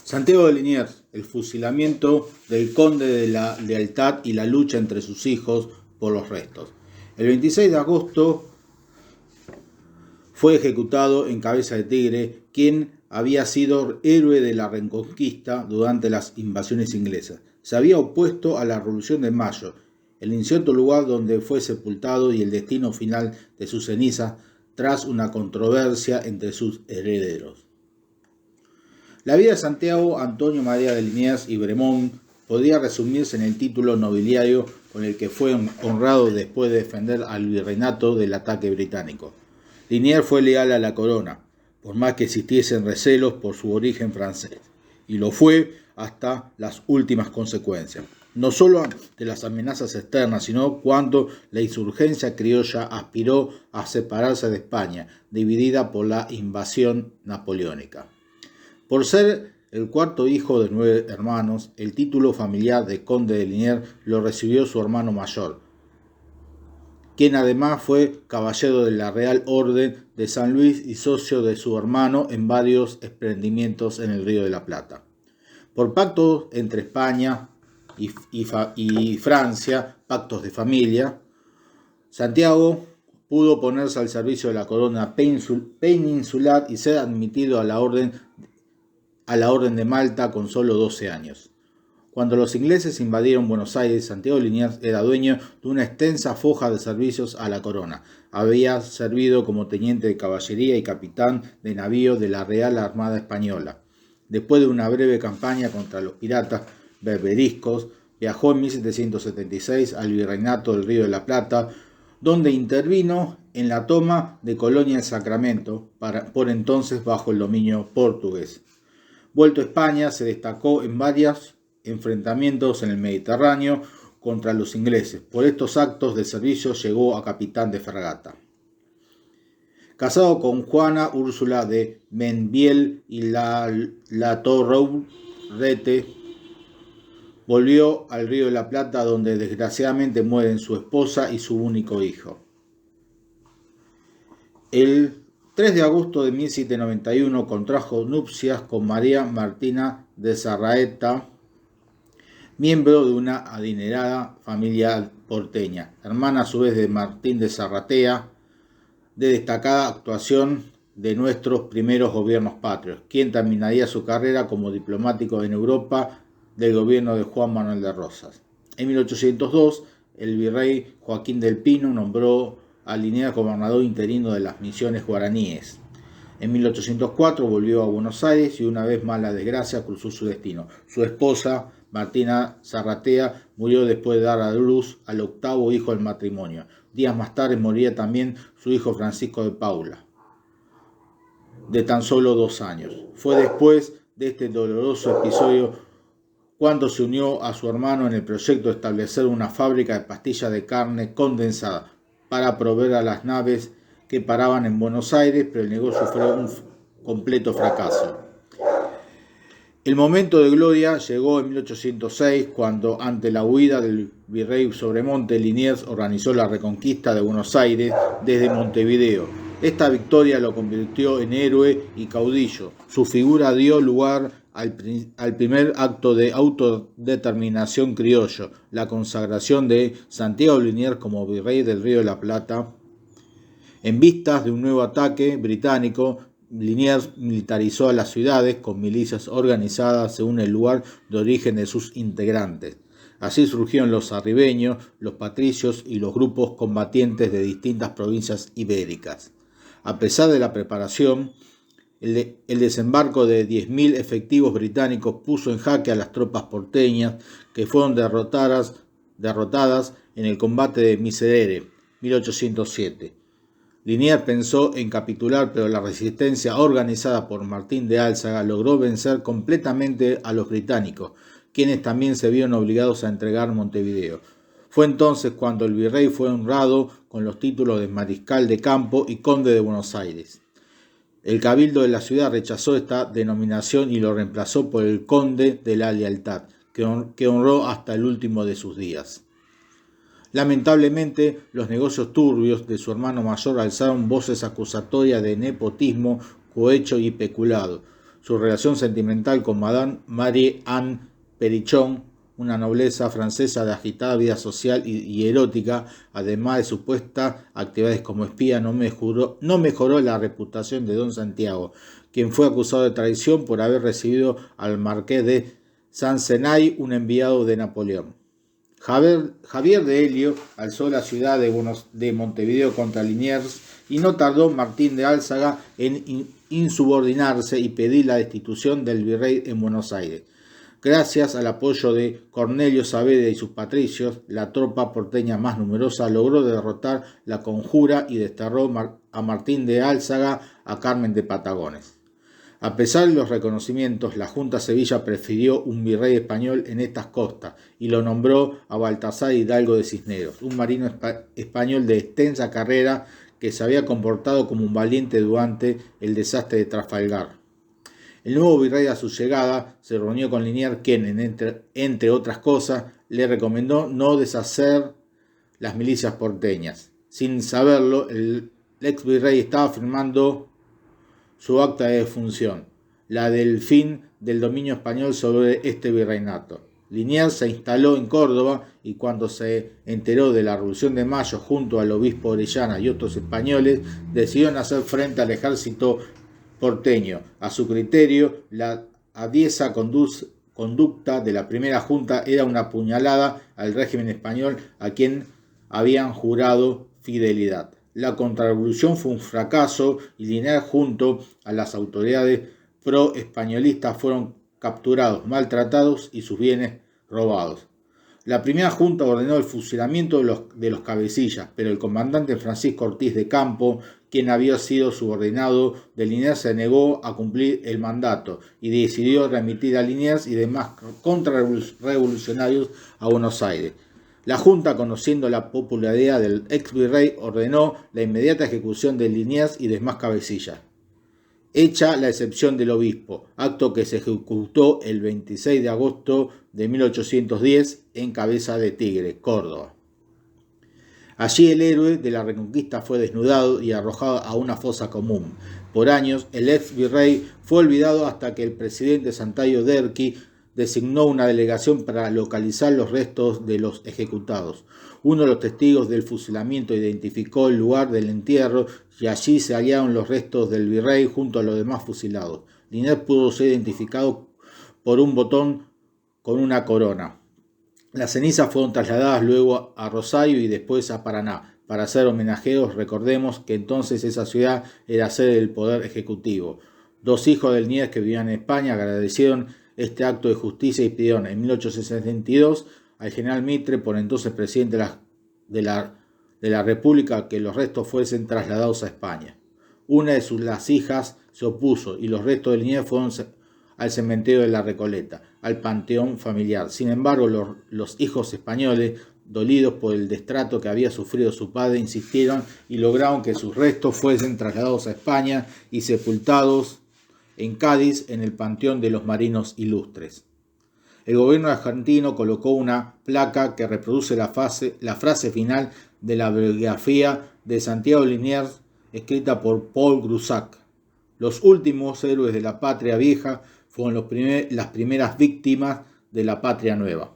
Santiago de Liniers, el fusilamiento del conde de la Lealtad y la lucha entre sus hijos por los restos. El 26 de agosto fue ejecutado en Cabeza de Tigre, quien había sido héroe de la Reconquista durante las invasiones inglesas. Se había opuesto a la Revolución de Mayo, el incierto lugar donde fue sepultado y el destino final de sus cenizas tras una controversia entre sus herederos. La vida de Santiago Antonio María de Liniers y Bremont podría resumirse en el título nobiliario con el que fue honrado después de defender al virreinato del ataque británico. Liniers fue leal a la corona, por más que existiesen recelos por su origen francés, y lo fue hasta las últimas consecuencias, no solo ante las amenazas externas, sino cuando la insurgencia criolla aspiró a separarse de España, dividida por la invasión napoleónica. Por ser el cuarto hijo de 9 hermanos, el título familiar de conde de Liniers lo recibió su hermano mayor, quien además fue caballero de la Real Orden de San Luis y socio de su hermano en varios emprendimientos en el Río de la Plata. Por pactos entre España y Francia, pactos de familia, Santiago pudo ponerse al servicio de la corona peninsular y ser admitido a la Orden de Malta con solo 12 años. Cuando los ingleses invadieron Buenos Aires, Santiago de Liniers era dueño de una extensa foja de servicios a la corona. Había servido como teniente de caballería y capitán de navío de la Real Armada Española. Después de una breve campaña contra los piratas berberiscos, viajó en 1776 al Virreinato del Río de la Plata, donde intervino en la toma de Colonia del Sacramento, por entonces bajo el dominio portugués. Vuelto a España, se destacó en varios enfrentamientos en el Mediterráneo contra los ingleses. Por estos actos de servicio llegó a capitán de fragata. Casado con Juana Úrsula de Menviel y la Torrete, volvió al Río de la Plata, donde desgraciadamente mueren su esposa y su único hijo. El 3 de agosto de 1791 contrajo nupcias con María Martina de Sarraeta, miembro de una adinerada familia porteña, hermana a su vez de Martín de Sarratea, de destacada actuación de nuestros primeros gobiernos patrios, quien terminaría su carrera como diplomático en Europa del gobierno de Juan Manuel de Rosas. En 1802, el virrey Joaquín del Pino nombró a Liniers gobernador interino de las misiones guaraníes. En 1804 volvió a Buenos Aires y una vez más la desgracia cruzó su destino. Su esposa, Martina Sarratea, murió después de dar a luz al octavo hijo del matrimonio. Días más tarde moría también su hijo Francisco de Paula, de tan solo 2 años. Fue después de este doloroso episodio cuando se unió a su hermano en el proyecto de establecer una fábrica de pastillas de carne condensada para proveer a las naves que paraban en Buenos Aires, pero el negocio fue un completo fracaso. El momento de gloria llegó en 1806, cuando, ante la huida del virrey Sobremonte, Liniers organizó la reconquista de Buenos Aires desde Montevideo. Esta victoria lo convirtió en héroe y caudillo. Su figura dio lugar al primer acto de autodeterminación criollo, la consagración de Santiago de Liniers como virrey del Río de la Plata. En vistas de un nuevo ataque británico, Liniers militarizó a las ciudades con milicias organizadas según el lugar de origen de sus integrantes. Así surgieron los arribeños, los patricios y los grupos combatientes de distintas provincias ibéricas. A pesar de la preparación, el desembarco de 10.000 efectivos británicos puso en jaque a las tropas porteñas, que fueron derrotadas en el combate de Miserere, 1807. Liniers pensó en capitular, pero la resistencia organizada por Martín de Álzaga logró vencer completamente a los británicos, quienes también se vieron obligados a entregar Montevideo. Fue entonces cuando el virrey fue honrado con los títulos de mariscal de campo y conde de Buenos Aires. El cabildo de la ciudad rechazó esta denominación y lo reemplazó por el conde de la Lealtad, que honró hasta el último de sus días. Lamentablemente, los negocios turbios de su hermano mayor alzaron voces acusatorias de nepotismo, cohecho y peculado. Su relación sentimental con Madame Marie-Anne Perichon, una nobleza francesa de agitada vida social y erótica, además de supuestas actividades como espía, no mejoró la reputación de don Santiago, quien fue acusado de traición por haber recibido al marqués de Sancenay, un enviado de Napoleón. Javier de Helio alzó la ciudad de Montevideo contra Liniers y no tardó Martín de Álzaga en insubordinarse y pedir la destitución del virrey en Buenos Aires. Gracias al apoyo de Cornelio Saavedra y sus patricios, la tropa porteña más numerosa logró derrotar la conjura y desterró a Martín de Álzaga a Carmen de Patagones. A pesar de los reconocimientos, la Junta Sevilla prefirió un virrey español en estas costas y lo nombró a Baltasar Hidalgo de Cisneros, un marino español de extensa carrera que se había comportado como un valiente durante el desastre de Trafalgar. El nuevo virrey a su llegada se reunió con Liniers, quien, entre otras cosas, le recomendó no deshacer las milicias porteñas. Sin saberlo, el ex virrey estaba firmando su acta de defunción, la del fin del dominio español sobre este virreinato. Liniers se instaló en Córdoba y cuando se enteró de la Revolución de Mayo junto al obispo Orellana y otros españoles, decidieron hacer frente al ejército porteño. A su criterio, la aviesa conducta de la primera junta era una puñalada al régimen español a quien habían jurado fidelidad. La contrarrevolución fue un fracaso y Liniers junto a las autoridades pro-españolistas fueron capturados, maltratados y sus bienes robados. La primera junta ordenó el fusilamiento de los cabecillas, pero el comandante Francisco Ortiz de Campo, quien había sido subordinado de Liniers, se negó a cumplir el mandato y decidió remitir a Liniers y demás contrarrevolucionarios a Buenos Aires. La Junta, conociendo la popularidad del ex virrey, ordenó la inmediata ejecución de Liniers y demás cabecillas, hecha la excepción del obispo, acto que se ejecutó el 26 de agosto de 1810 en Cabeza de Tigre, Córdoba. Allí el héroe de la Reconquista fue desnudado y arrojado a una fosa común. Por años, el ex virrey fue olvidado hasta que el presidente Santayo Derqui designó una delegación para localizar los restos de los ejecutados. Uno de los testigos del fusilamiento identificó el lugar del entierro y allí se hallaron los restos del virrey junto a los demás fusilados. Liniers pudo ser identificado por un botón con una corona. Las cenizas fueron trasladadas luego a Rosario y después a Paraná. Para ser homenajeados, recordemos que entonces esa ciudad era sede del Poder Ejecutivo. Dos hijos de Liniers que vivían en España agradecieron este acto de justicia y pidieron en 1862 al general Mitre, por entonces presidente de la República, que los restos fuesen trasladados a España. Una de las hijas se opuso y los restos de Liniers fueron al cementerio de la Recoleta, al panteón familiar. Sin embargo, los hijos españoles, dolidos por el destrato que había sufrido su padre, insistieron y lograron que sus restos fuesen trasladados a España y sepultados en Cádiz en el Panteón de los Marinos Ilustres. El gobierno argentino colocó una placa que reproduce la frase final de la biografía de Santiago Liniers, escrita por Paul Grusac. Los últimos héroes de la patria vieja fueron las primeras víctimas de la patria nueva.